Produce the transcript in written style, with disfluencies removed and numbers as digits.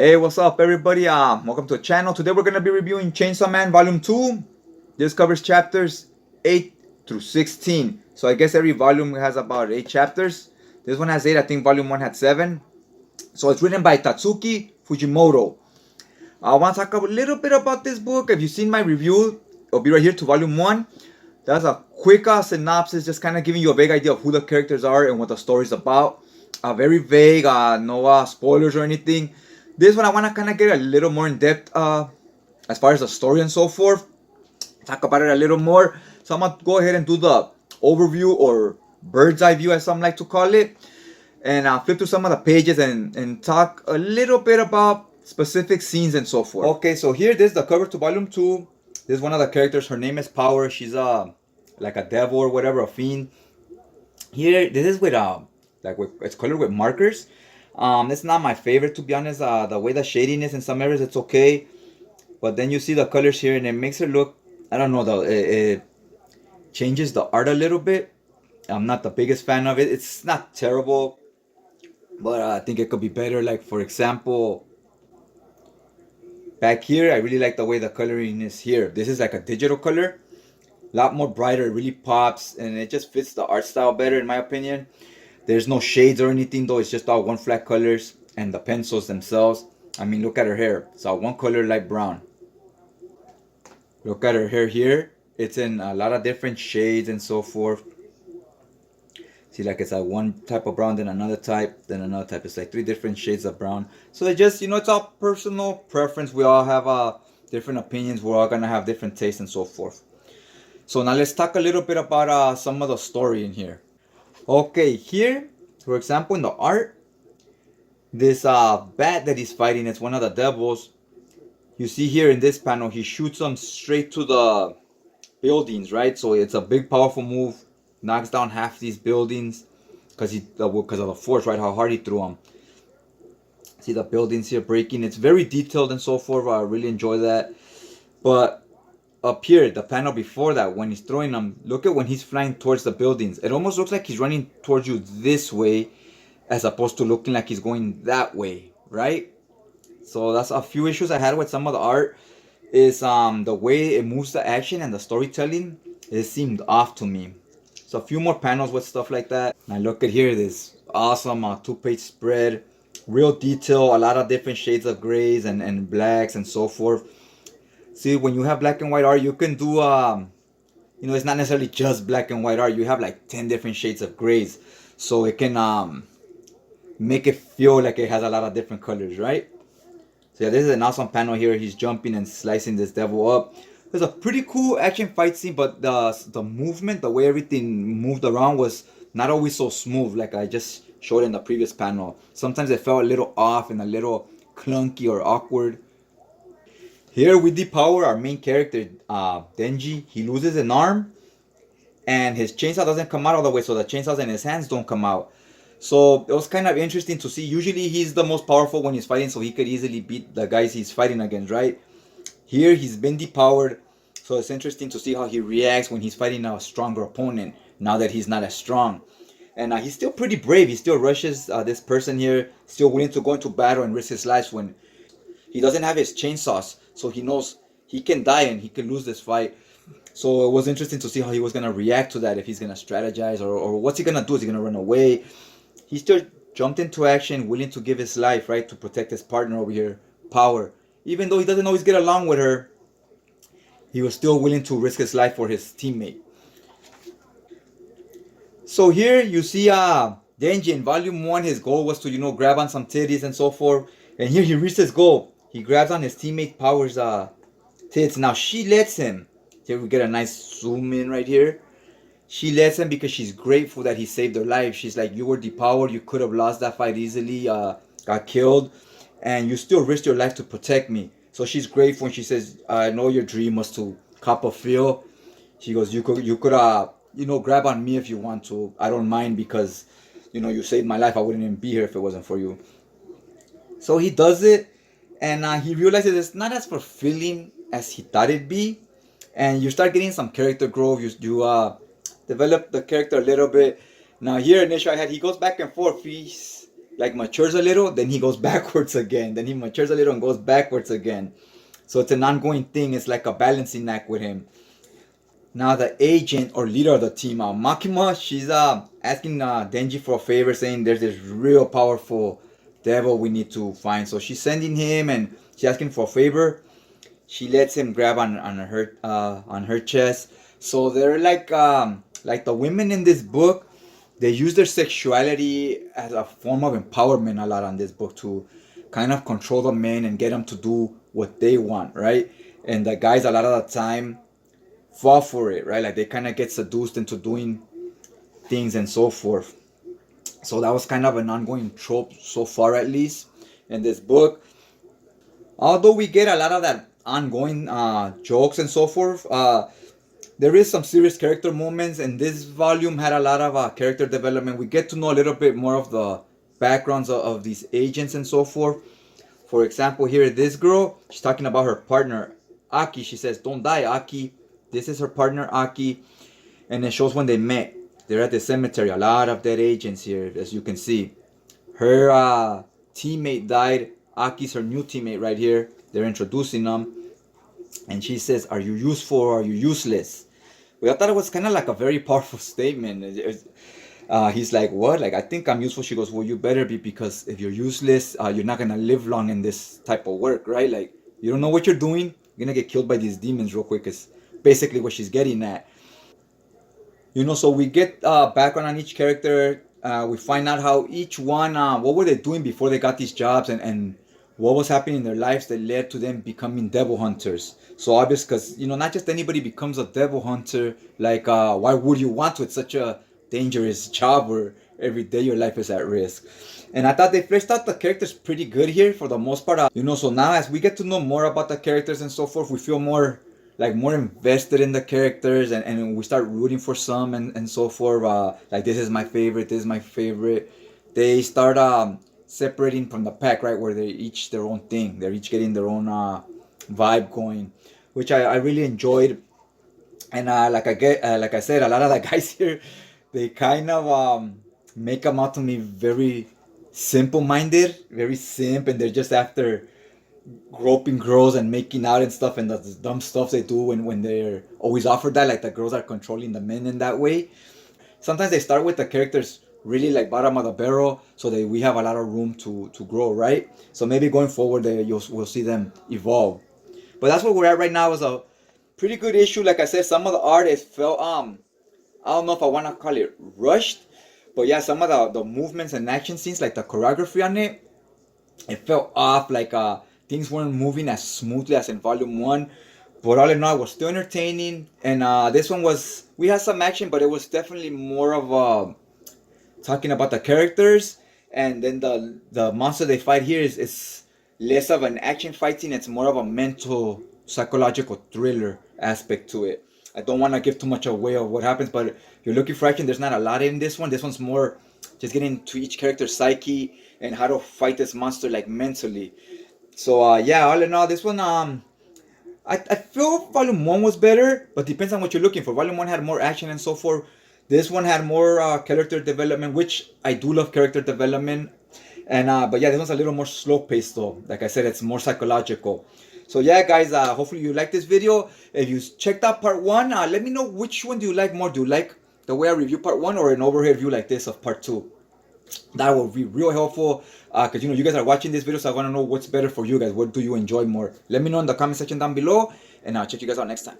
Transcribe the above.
Hey, what's up everybody? Welcome to the channel. Today we're going to be reviewing Chainsaw Man Volume 2. This covers chapters 8 through 16. So I guess every volume has about 8 chapters. This one has 8. I think Volume 1 had 7. So it's written by Tatsuki Fujimoto. I want to talk a little bit about this book. If you've seen my review, it'll be right here to Volume 1. That's a quick synopsis, just kind of giving you a vague idea of who the characters are and what the story's about. Very vague, no spoilers or anything. This one I want to kind of get a little more in depth as far as the story and so forth. Talk about it a little more. So I'm going to go ahead and do the overview or bird's eye view as some like to call it. And I'll flip through some of the pages and talk a little bit about specific scenes and so forth. Okay, so here this is the cover to Volume 2. This is one of the characters. Her name is Power. She's like a devil or whatever, a fiend. Here, this is with it's colored with markers. It's not my favorite, to be honest. The way the shading is in some areas, it's okay, but then you see the colors here and it makes it look, I don't know, though, it changes the art a little bit. I'm not the biggest fan of it. It's not terrible, but I think it could be better. Like, for example, back here, I really like the way the coloring is here. This is like a digital color, a lot more brighter. It really pops and it just fits the art style better, in my opinion. There's no shades or anything though. It's just all one flat colors and the pencils themselves. I mean, look at her hair. It's all one color, light brown. Look at her hair here. It's in a lot of different shades and so forth. See, like it's like one type of brown, then another type, then another type. It's like 3 different shades of brown. So it just, it's all personal preference. We all have different opinions. We're all gonna have different tastes and so forth. So now let's talk a little bit about some of the story in here. Okay, here, for example, in the art, this bat that he's fighting, it's one of the devils. You see here in this panel, he shoots them straight to the buildings, right? So it's a big, powerful move. Knocks down half these buildings because of the force, right? How hard he threw them. See the buildings here breaking. It's very detailed and so forth. I really enjoy that. But up here, the panel before that, when he's throwing them, look at when he's flying towards the buildings. It almost looks like he's running towards you this way as opposed to looking like he's going that way, right? So that's a few issues I had with some of the art. Is the way it moves the action and the storytelling, it seemed off to me. So a few more panels with stuff like that. Now look at here, this awesome 2-page spread. Real detail, a lot of different shades of grays and blacks and so forth. See, when you have black and white art, you can do, it's not necessarily just black and white art. You have like 10 different shades of grays. So it can make it feel like it has a lot of different colors, right? So yeah, this is an awesome panel here. He's jumping and slicing this devil up. There's a pretty cool action fight scene, but the movement, the way everything moved around was not always so smooth like I just showed in the previous panel. Sometimes it felt a little off and a little clunky or awkward. Here we depower our main character, Denji. He loses an arm and his chainsaw doesn't come out all the way, so the chainsaws in his hands don't come out. So it was kind of interesting to see. Usually he's the most powerful when he's fighting, so he could easily beat the guys he's fighting against, right? Here he's been depowered, so it's interesting to see how he reacts when he's fighting a stronger opponent, now that he's not as strong. And he's still pretty brave. He still rushes this person here, still willing to go into battle and risk his life when he doesn't have his chainsaws. So he knows he can die and he can lose this fight. So it was interesting to see how he was going to react to that, if he's going to strategize or what's he going to do. Is he going to run away? He still jumped into action, willing to give his life, right, to protect his partner over here, Power. Even though he doesn't always get along with her, he was still willing to risk his life for his teammate. So here you see Denji in Volume 1, his goal was to, grab on some titties and so forth. And here he reached his goal. He grabs on his teammate Power's tits. Now she lets him. Here we get a nice zoom in right here. She lets him because she's grateful that he saved her life. She's like, you were depowered. You could have lost that fight easily, got killed. And you still risked your life to protect me. So she's grateful and she says, I know your dream was to cop a feel. She goes, you could grab on me if you want to. I don't mind because, you saved my life. I wouldn't even be here if it wasn't for you. So he does it. And he realizes it's not as fulfilling as he thought it'd be. And you start getting some character growth. You develop the character a little bit. Now here in this issue he goes back and forth. like matures a little, then he goes backwards again. Then he matures a little and goes backwards again. So it's an ongoing thing. It's like a balancing act with him. Now the agent or leader of the team, Makima, she's asking Denji for a favor, saying there's this real powerful devil we need to find. So she's sending him, and she's asking for a favor. She lets him grab on her chest. So they're like the women in this book. They use their sexuality as a form of empowerment a lot on this book to kind of control the men and get them to do what they want, right? And the guys a lot of the time fall for it, right? Like they kind of get seduced into doing things and so forth. So that was kind of an ongoing trope so far, at least in this book. Although we get a lot of that ongoing jokes and so forth, there is some serious character moments, and this volume had a lot of character development. We get to know a little bit more of the backgrounds of these agents and so forth. For example, here this girl, she's talking about her partner Aki. She says, "Don't die, Aki." This is her partner Aki, and it shows when they met. They're at the cemetery. A lot of dead agents here, as you can see. Her teammate died. Aki's her new teammate right here. They're introducing them, and she says, "Are you useful or are you useless?" Well, I thought it was kind of like a very powerful statement. He's like, "What? Like, I think I'm useful." She goes, "Well, you better be, because if you're useless, you're not gonna live long in this type of work, right? Like, you don't know what you're doing. You're gonna get killed by these demons real quick." Is basically what she's getting at. So we get background on each character. We find out how each one, what were they doing before they got these jobs, and what was happening in their lives that led to them becoming devil hunters. So obvious, because not just anybody becomes a devil hunter. Like, why would you want to? It's such a dangerous job where every day your life is at risk. And I thought they fleshed out the characters pretty good here for the most part. So now as we get to know more about the characters and so forth, we feel more invested in the characters, and we start rooting for some and so forth. Like, this is my favorite, this is my favorite. They start separating from the pack, right, where they each their own thing. They're each getting their own vibe going, which I really enjoyed. And like I said, a lot of the guys here, they kind of make them out to me very simple minded, very simp, and they're just after groping girls and making out and stuff, and the dumb stuff they do when they're always offered that, like the girls are controlling the men in that way. Sometimes they start with the characters really like bottom of the barrel, so that we have a lot of room to grow, right? So maybe going forward, we'll see them evolve. But that's where we're at right now. Is a pretty good issue. Like I said, some of the art is felt I don't know if I want to call it rushed, but yeah, some of the movements and action scenes, like the choreography on it felt off. Like things weren't moving as smoothly as in volume 1. But all in all, it was still entertaining. And this one we had some action, but it was definitely more of talking about the characters. And then the monster they fight here is less of an action fight scene. It's more of a mental, psychological thriller aspect to it. I don't want to give too much away of what happens, but if you're looking for action, there's not a lot in this one. This one's more just getting to each character's psyche and how to fight this monster like mentally. So yeah, all in all, this one I feel Volume 1 was better, but depends on what you're looking for. Volume 1 had more action and so forth. This one had more character development, which I do love character development. And but yeah, this one's a little more slow paced though. Like I said, it's more psychological. So yeah, guys, hopefully you like this video. If you checked out part 1, let me know which one do you like more. Do you like the way I review part 1 or an overhead view like this of part 2? That will be real helpful, because you guys are watching this video, so I want to know what's better for you guys. What do you enjoy more? Let me know in the comment section down below, and I'll check you guys out next time.